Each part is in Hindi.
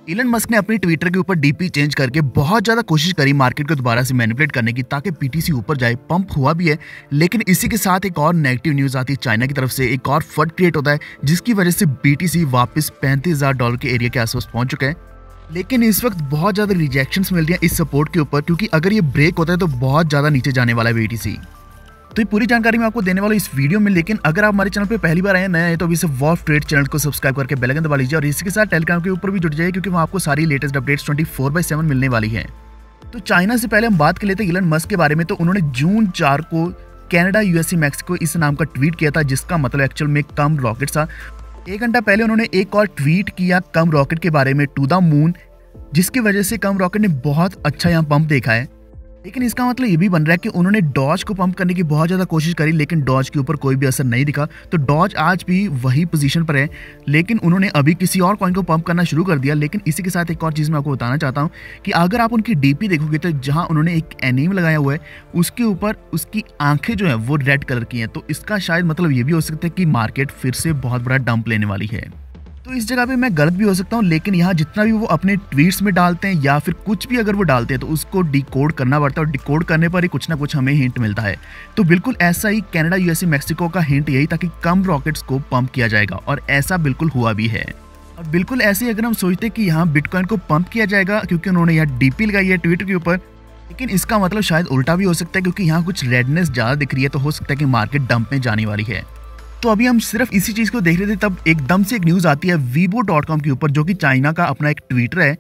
इलन मस्क ने अपनी ट्विटर के ऊपर डीपी चेंज करके बहुत ज्यादा कोशिश करी मार्केट को दोबारा से मैनिपुलेट करने की ताकि बीटीसी ऊपर जाए। पंप हुआ भी है, लेकिन इसी के साथ एक और नेगेटिव न्यूज आती है चाइना की तरफ से। एक और फट क्रिएट होता है जिसकी वजह से बीटीसी वापस $35,000 के एरिया के आसपास पहुंच चुका है। लेकिन इस वक्त बहुत ज्यादा रिजेक्शंस मिल रही हैं इस सपोर्ट के ऊपर, क्योंकि अगर ये ब्रेक होता है तो बहुत ज्यादा नीचे जाने वाला है बीटीसी। तो ये पूरी जानकारी मैं आपको देने वाला हूं इस वीडियो में। लेकिन अगर आप हमारे चैनल पे पहली बार आए नए हैं तो अभी से वॉल्फ ट्रेड चैनल को सब्सक्राइब करके बेल आइकन दबा लीजिए और इसी के साथ टेलीग्राम के ऊपर भी जुड़ जाइए, क्योंकि वहाँ आपको सारी लेटेस्ट अपडेट्स 24/7 मिलने वाली हैं। तो चाइना से पहले हम बात कर लेते हैं इलन मस्क के बारे में। तो उन्होंने जून 4 को कनाडा, यूएसए, मैक्सिको इस नाम का ट्वीट किया था, जिसका मतलब एक्चुअल में कम रॉकेट था। 1 घंटा पहले उन्होंने एक और ट्वीट किया कम रॉकेट के बारे में, टू द मून, जिसकी वजह से कम रॉकेट ने बहुत अच्छा यहाँ पंप देखा है। लेकिन इसका मतलब ये भी बन रहा है कि उन्होंने डॉज को पंप करने की बहुत ज़्यादा कोशिश करी, लेकिन डॉज के ऊपर कोई भी असर नहीं दिखा। तो डॉज आज भी वही पोजीशन पर है, लेकिन उन्होंने अभी किसी और कॉइन को पंप करना शुरू कर दिया। लेकिन इसी के साथ एक और चीज़ मैं आपको बताना चाहता हूँ कि अगर आप उनकी डीपी देखोगे तो जहाँ उन्होंने एक एनीम लगाया हुआ है उसके ऊपर उसकी आंखें जो है वो रेड कलर की हैं। तो इसका शायद मतलब ये भी हो सकता है कि मार्केट फिर से बहुत बड़ा डंप लेने वाली है। तो इस जगह पे मैं गलत भी हो सकता हूँ, लेकिन यहाँ जितना भी वो अपने ट्वीट्स में डालते हैं या फिर कुछ भी अगर वो डालते हैं तो उसको डिकोड करना पड़ता है, और डिकोड करने पर ही कुछ ना कुछ हमें हिंट मिलता है। तो बिल्कुल ऐसा ही कनाडा, यूएसए, मैक्सिको का हिंट यही था कि कम रॉकेट्स को पंप किया जाएगा, और ऐसा बिल्कुल हुआ भी है। और बिल्कुल ऐसे ही अगर हम सोचते कि यहाँ बिटकॉइन को पंप किया जाएगा क्योंकि उन्होंने यहाँ डीपी लगाई है ट्विटर के ऊपर, लेकिन इसका मतलब शायद उल्टा भी हो सकता है, क्योंकि यहाँ कुछ रेडनेस ज़्यादा दिख रही है। तो हो सकता है कि मार्केट डंप में जाने वाली है। तो अभी हम सिर्फ इसी चीज को देख रहे थे, तब एकदम से एक न्यूज आती है weibo.com के ऊपर, जो कि चाइना का अपना एक ट्विटर है।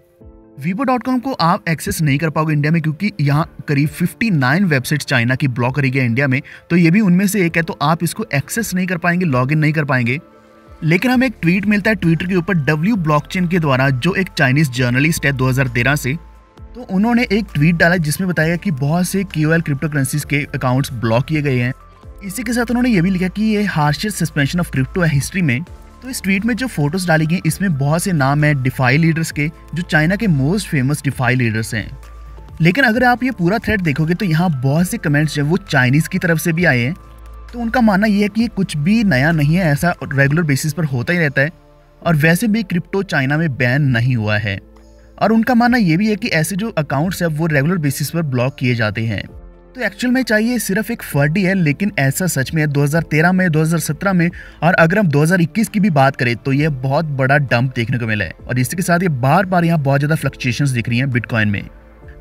weibo.com को आप एक्सेस नहीं कर पाओगे इंडिया में, क्योंकि यहाँ करीब 59 वेबसाइट्स चाइना की ब्लॉक करी गई इंडिया में। तो ये भी उनमें से एक है, तो आप इसको एक्सेस नहीं कर पाएंगे, लॉगिन नहीं कर पाएंगे। लेकिन हमें एक ट्वीट मिलता है ट्विटर के ऊपर W ब्लॉकचेन के द्वारा, जो एक चाइनीज जर्नलिस्ट है 2013 से। तो उन्होंने एक ट्वीट डाला जिसमें बताया कि बहुत से KOL क्रिप्टो करेंसीज के अकाउंट्स ब्लॉक किए गए हैं। इसी के साथ उन्होंने ये भी लिखा कि ये हार्शेस्ट सस्पेंशन ऑफ क्रिप्टो है हिस्ट्री में। तो इस ट्वीट में जो फोटोज डाली गई इसमें बहुत से नाम है डिफाई लीडर्स के, जो चाइना के मोस्ट फेमस डिफाई लीडर्स हैं। लेकिन अगर आप ये पूरा थ्रेड देखोगे तो यहाँ बहुत से कमेंट्स जो वो चाइनीज की तरफ से भी आए हैं। तो उनका मानना ये है कि ये कुछ भी नया नहीं है, ऐसा रेगुलर बेसिस पर होता ही रहता है, और वैसे भी क्रिप्टो चाइना में बैन नहीं हुआ है। और उनका मानना ये भी है कि ऐसे जो अकाउंट्स है वो रेगुलर बेसिस पर ब्लॉक किए जाते हैं। तो एक्चुअल में चाहिए सिर्फ एक फर्ड ही है, लेकिन ऐसा सच में है 2013 में, 2017 में, और अगर हम 2021 की भी बात करें तो ये बहुत बड़ा डंप देखने को मिला है। और इसी के साथ ये बार बार यहाँ बहुत ज़्यादा फ्लक्चुएशंस दिख रही हैं बिटकॉइन में।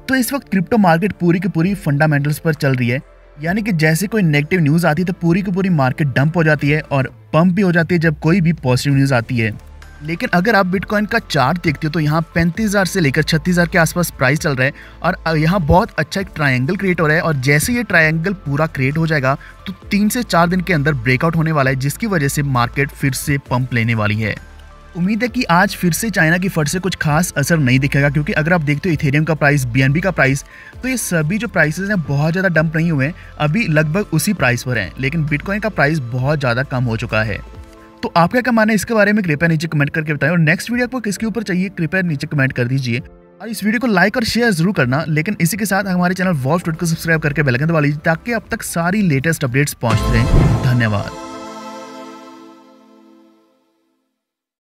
तो इस वक्त क्रिप्टो मार्केट पूरी की पूरी फंडामेंटल्स पर चल रही है, यानी कि जैसे कोई नेगेटिव न्यूज़ आती है तो पूरी की पूरी मार्केट डंप हो जाती है और पंप भी हो जाती है जब कोई भी पॉजिटिव न्यूज़ आती है। लेकिन अगर आप बिटकॉइन का चार्ट देखते हो तो यहाँ 35,000 से लेकर 36,000 के आसपास प्राइस चल रहा है, और यहाँ बहुत अच्छा एक ट्रायंगल क्रिएट हो रहा है। और जैसे ये ट्रायंगल पूरा क्रिएट हो जाएगा तो 3 से 4 दिन के अंदर ब्रेकआउट होने वाला है, जिसकी वजह से मार्केट फिर से पंप लेने वाली है। उम्मीद है कि आज फिर से चाइना की फट से कुछ खास असर नहीं दिखेगा, क्योंकि अगर आप देखते हो इथेरियम का प्राइस, BNB का प्राइस, तो ये सभी जो प्राइसेस हैं बहुत ज़्यादा डंप नहीं हुए हैं, अभी लगभग उसी प्राइस पर हैं। लेकिन बिटकॉइन का प्राइस बहुत ज़्यादा कम हो चुका है। तो आपका क्या मानना है इसके बारे में कृपया नीचे कमेंट करके बताएं, और नेक्स्ट वीडियो आपको किसके ऊपर चाहिए कृपया नीचे कमेंट कर दीजिए, और इस वीडियो को लाइक और शेयर जरूर करना। लेकिन इसी के साथ हमारे चैनल वॉल्फ ट्रेड को सब्सक्राइब करके बेल आइकन दबा लीजिए, ताकि अब तक सारी लेटेस्ट अपडेट्स पहुंचते रहें। धन्यवाद।